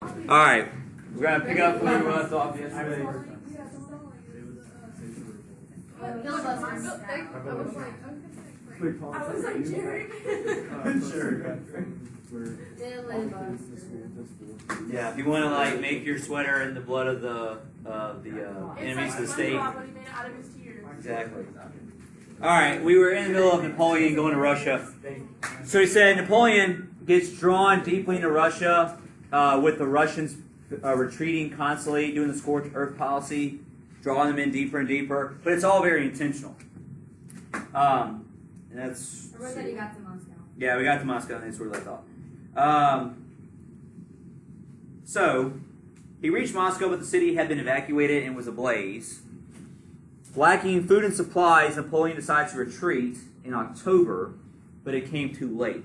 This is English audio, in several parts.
Alright, we're going to pick up where we left off yesterday. Yeah, if you want to like make your sweater in the blood of the enemies of the state. Exactly. Alright, we were in the middle of Napoleon going to Russia. So he said Napoleon gets drawn deeply into Russia with the Russians retreating constantly, doing the scorched earth policy, drawing them in deeper and deeper. But it's all very intentional. And that's. I said you got to Moscow. Yeah, we got to Moscow, and that's where we left off. So he reached Moscow, but the city had been evacuated and was ablaze. Lacking food and supplies, Napoleon decided to retreat in October, but it came too late.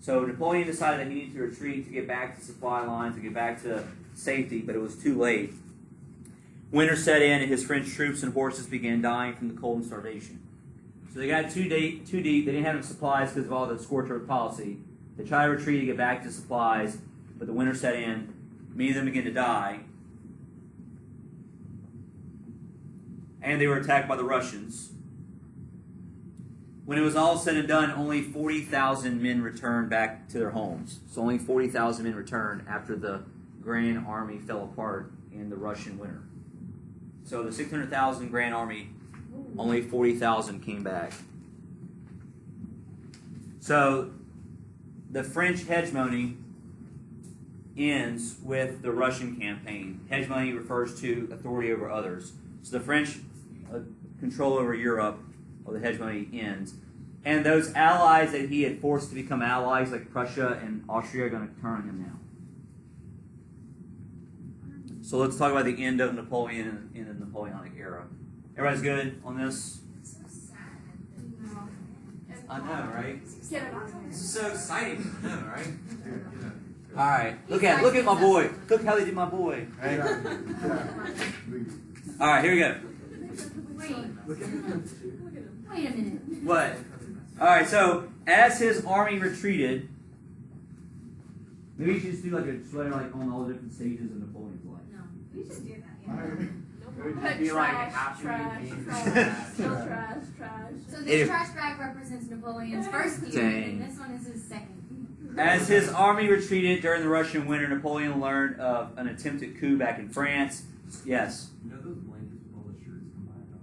So Napoleon decided that he needed to retreat to get back to supply lines, to get back to safety, but it was too late. Winter set in, and his French troops and horses began dying from the cold and starvation. So they got too deep. They didn't have enough supplies because of all the scorched earth policy. They tried to retreat to get back to supplies, but the winter set in. Many of them began to die. And they were attacked by the Russians. When it was all said and done, only 40,000 men returned back to their homes. So only 40,000 men returned after the Grand Army fell apart in the Russian winter. So the 600,000 Grand Army, only 40,000 came back. So the French hegemony ends with the Russian campaign. Hegemony refers to authority over others. So the French control over Europe, or the hegemony, ends. And those allies that he had forced to become allies, like Prussia and Austria, are going to turn on him now. So let's talk about the end of Napoleon in the Napoleonic era. Everybody's good on this? I know, right? This is so exciting. I know, right? All right. Look at my boy. Look how they did my boy. Right? All right, here we go. Wait a minute. What? All right, so as his army retreated, maybe you should just do like a sweater like on all the different stages of Napoleon's life. No, we should do that. Yeah. It would just be like after trash. So this trash bag represents Napoleon's first year, and this one is his second. As his army retreated during the Russian winter, Napoleon learned of an attempted coup back in France. Yes. You know those blankets with all the shirts combined on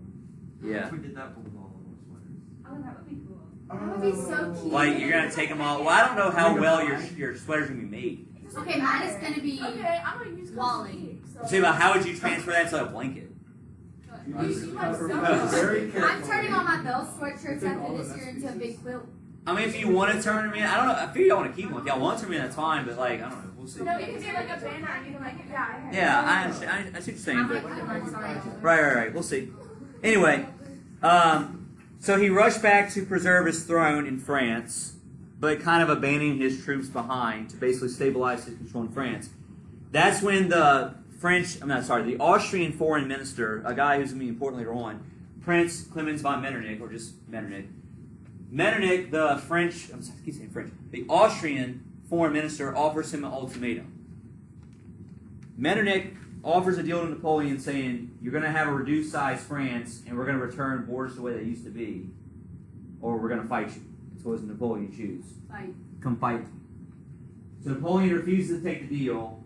them? Yeah. We did that with all of our sweaters. Oh, that would be cool. That would be so cute. Like you're gonna take them all. Well, I don't know how well your sweater's gonna be made. Okay, mine is gonna be I'm gonna use Wally. So about how would you transfer that to a blanket? I'm turning all my Bell sweatshirts after this year into a big quilt. I mean, if you want to turn them in, I don't know. I feel y'all want to keep them. If y'all want to turn them in, that's fine. But like, I don't know. We'll see. No, you can do like a banner and you can like, Yeah, I understand. I see what you're saying. I But might put mine, sorry. right. We'll see. Anyway, so he rushed back to preserve his throne in France, but kind of abandoning his troops behind to basically stabilize his control in France. That's when the Austrian foreign minister, a guy who's going to be important later on, Prince Clemens von Metternich, or just Metternich. Metternich, the Austrian foreign minister, offers him an ultimatum. Metternich offers a deal to Napoleon saying, you're going to have a reduced size France, and we're going to return borders the way they used to be, or we're going to fight you. So what does Napoleon choose? Fight. Come fight me. So Napoleon refuses to take the deal.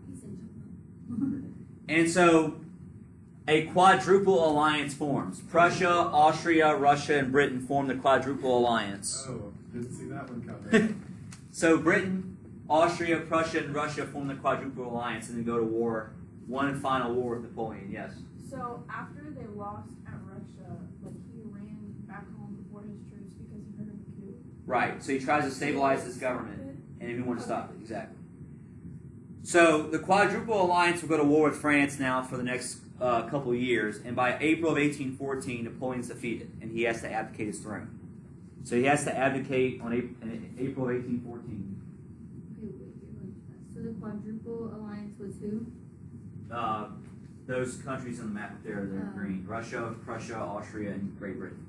And so a quadruple alliance forms. Prussia, Austria, Russia, and Britain form the quadruple alliance. Oh, didn't see that one coming. So Britain, Austria, Prussia, and Russia form the quadruple alliance and then go to war. One final war with Napoleon, yes. So after they lost at Russia, like he ran back home before his troops because he heard of the coup. Right, so he tries to stabilize his government and he wants to stop it, exactly. So the quadruple alliance will go to war with France now for the next couple of years, and by April of 1814, Napoleon's defeated, and he has to abdicate his throne. So he has to abdicate in April of 1814. So the quadruple alliance was who? Those countries on the map up there, they're in green. Russia, Prussia, Austria, and Great Britain.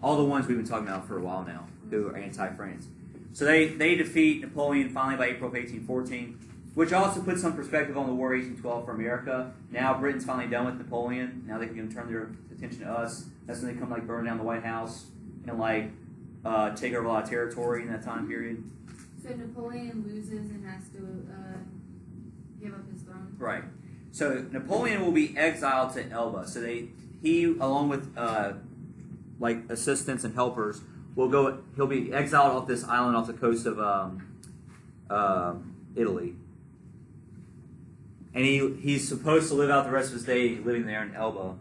All the ones we've been talking about for a while now, who are anti-France. So they defeat Napoleon finally by April of 1814, Which also puts some perspective on the War of 1812 for America. Now Britain's finally done with Napoleon. Now they can turn their attention to us. That's when they come burn down the White House and take over a lot of territory in that time period. So Napoleon loses and has to give up his throne. Right. So Napoleon will be exiled to Elba. So he along with assistants and helpers will go. He'll be exiled off this island off the coast of Italy. And he's supposed to live out the rest of his day living there in Elba.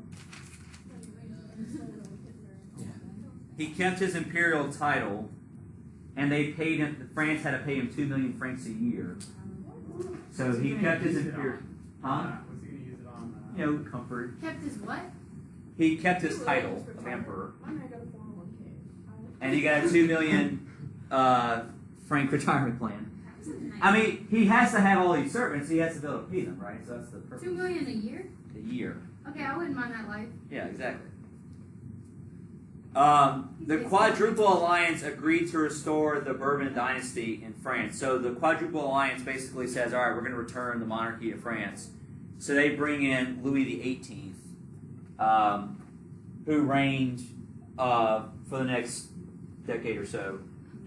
He kept his imperial title, and they paid him. France had to pay him 2 million francs a year. So he kept his imperial. Huh? What's he going to use it on? Comfort. Kept his what? He kept his title of emperor, Mine I got a 401k. and he got a 2 million franc retirement plan. I mean, he has to have all these servants. He has to be able to pay them, right? So that's the purpose. 2 million a year? A year. Okay, I wouldn't mind that life. Yeah, exactly. The Quadruple Alliance agreed to restore the Bourbon dynasty in France. So the Quadruple Alliance basically says, all right, we're going to return the monarchy to France. So they bring in Louis XVIII, who reigned for the next decade or so.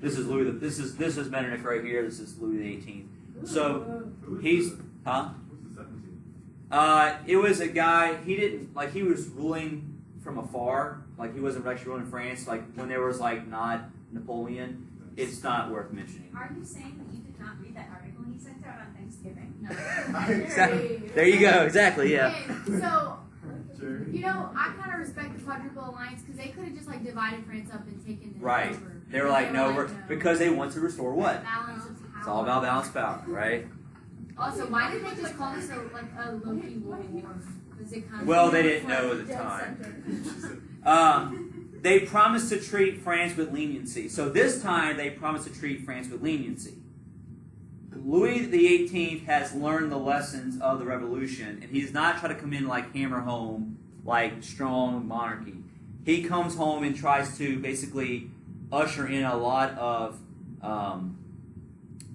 This is Louis. This is Metternich right here. This is Louis XVIII. So he's huh? Who's the 17th? It was a guy. He didn't he was ruling from afar. Like he wasn't actually ruling France. Like when there was not Napoleon. It's not worth mentioning. Are you saying that you did not read that article he sent out on Thanksgiving? No. Exactly. There you go. Exactly. Yeah. Okay, so, Jerry? I kind of respect the Quadruple Alliance because they could have just divided France up and taken it Right. over. They were like, no, because they want to restore what? Balance of power. It's all about balanced power, right? Also, why did they just call this a low-key world war? Was it kind of Well, they didn't know at the time. They promised to treat France with leniency. So this time, they promised to treat France with leniency. Louis XVIII has learned the lessons of the Revolution, and he's not trying to come in hammer home strong monarchy. He comes home and tries to basically usher in a lot of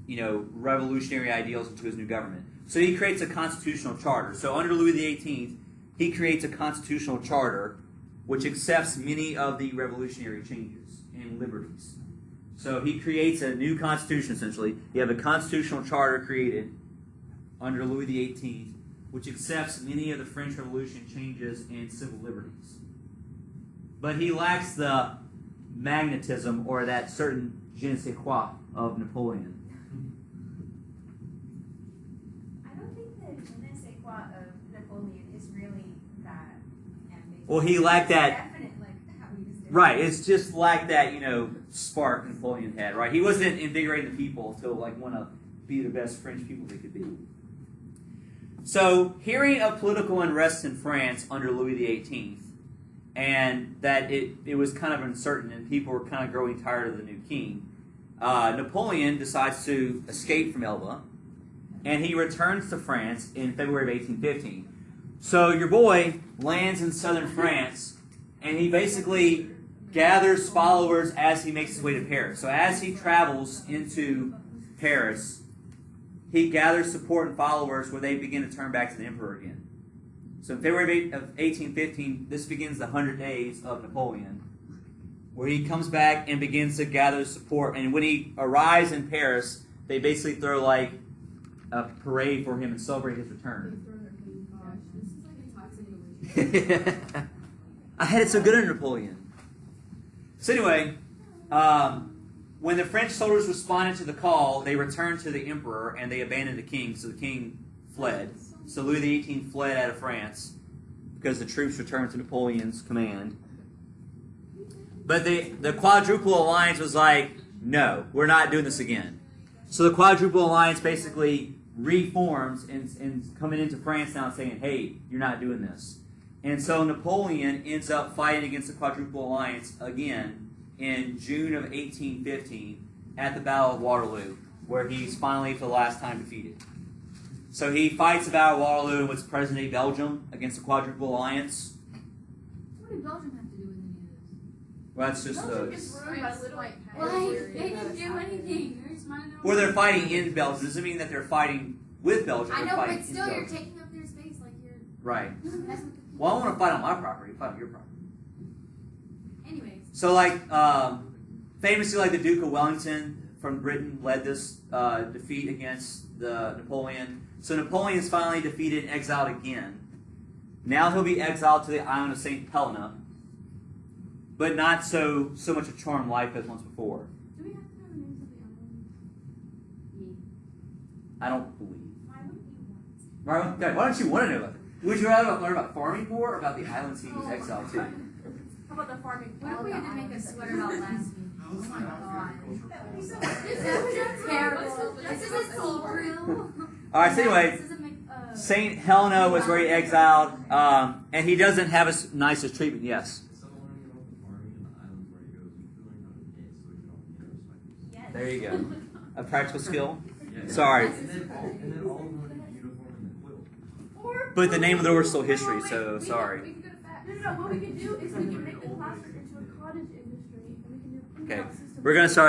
revolutionary ideals into his new government. So he creates a constitutional charter. So under Louis XVIII, he creates a constitutional charter which accepts many of the revolutionary changes and liberties. So he creates a new constitution, essentially. You have a constitutional charter created under Louis XVIII, which accepts many of the French Revolution changes and civil liberties. But he lacks the magnetism or that certain je ne sais quoi of Napoleon. I don't think the je ne sais quoi of Napoleon is really that ambitious. Well, he lacked that. Definite, how he just did. Right, it's just like that, spark Napoleon had, right? He wasn't invigorating the people to want to be the best French people they could be. So, hearing of political unrest in France under Louis XVIII, and that it was kind of uncertain and people were kind of growing tired of the new king, Napoleon decides to escape from Elba, and he returns to France in February of 1815. So your boy lands in southern France, and he basically gathers followers as he makes his way to Paris. So as he travels into Paris, he gathers support and followers where they begin to turn back to the emperor again. So in February of 1815, this begins the 100 Days of Napoleon, where he comes back and begins to gather support. And when he arrives in Paris, they basically throw a parade for him and celebrate his return. This is a toxic relationship. I had it so good under Napoleon. So anyway, when the French soldiers responded to the call, they returned to the emperor and they abandoned the king. So the king fled. So Louis XVIII fled out of France because the troops returned to Napoleon's command. But the Quadruple Alliance was like, no, we're not doing this again. So the Quadruple Alliance basically reforms and coming into France now and saying, hey, you're not doing this. And so Napoleon ends up fighting against the Quadruple Alliance again in June of 1815 at the Battle of Waterloo, where he's finally for the last time defeated. So he fights the Battle of Waterloo with President of Belgium against the Quadruple Alliance. What did Belgium have to do with any of this? Well, that's just Belgium gets ruined by little They didn't do anything. They're just minding their own Or they're business. fighting in Belgium. Doesn't mean that they're fighting with Belgium. I They're know, fighting but still, in you're Belgium. taking up their space like you're Right. messing with the people. Well, I want to fight on my property. Fight on your property. Anyways. So, like, famously, like the Duke of Wellington from Britain led this defeat against the Napoleon. So Napoleon is finally defeated and exiled again. Now he'll be exiled to the island of St. Helena, but not so much a charmed life as once before. Do we have to know the names of the islands? I don't believe. Why would you want to? Why don't you want to know about it? Would you rather learn about farming more or about the islands he was Oh. exiled to? How about the farming? What if we had to make a sweater about last week? Oh my That would be so This is terrible. This is a Hebrew. All right. So anyway, This is St. Helena was where he exiled, and he doesn't have as nice as treatment. Yes. Instead of learning about the farming and the islands where he goes, you can learn how to knit so we can all knit our sweaters. Yes. There you go. A practical skill. Yeah. Sorry. And then all of them in uniform and the quilt. Or But the name of the word is still Wait, wait, history, wait. so We sorry. Can, we can go to fact. No. What we can do is we can make the classroom into a cottage industry, and we can do a Okay. system. We're going to start.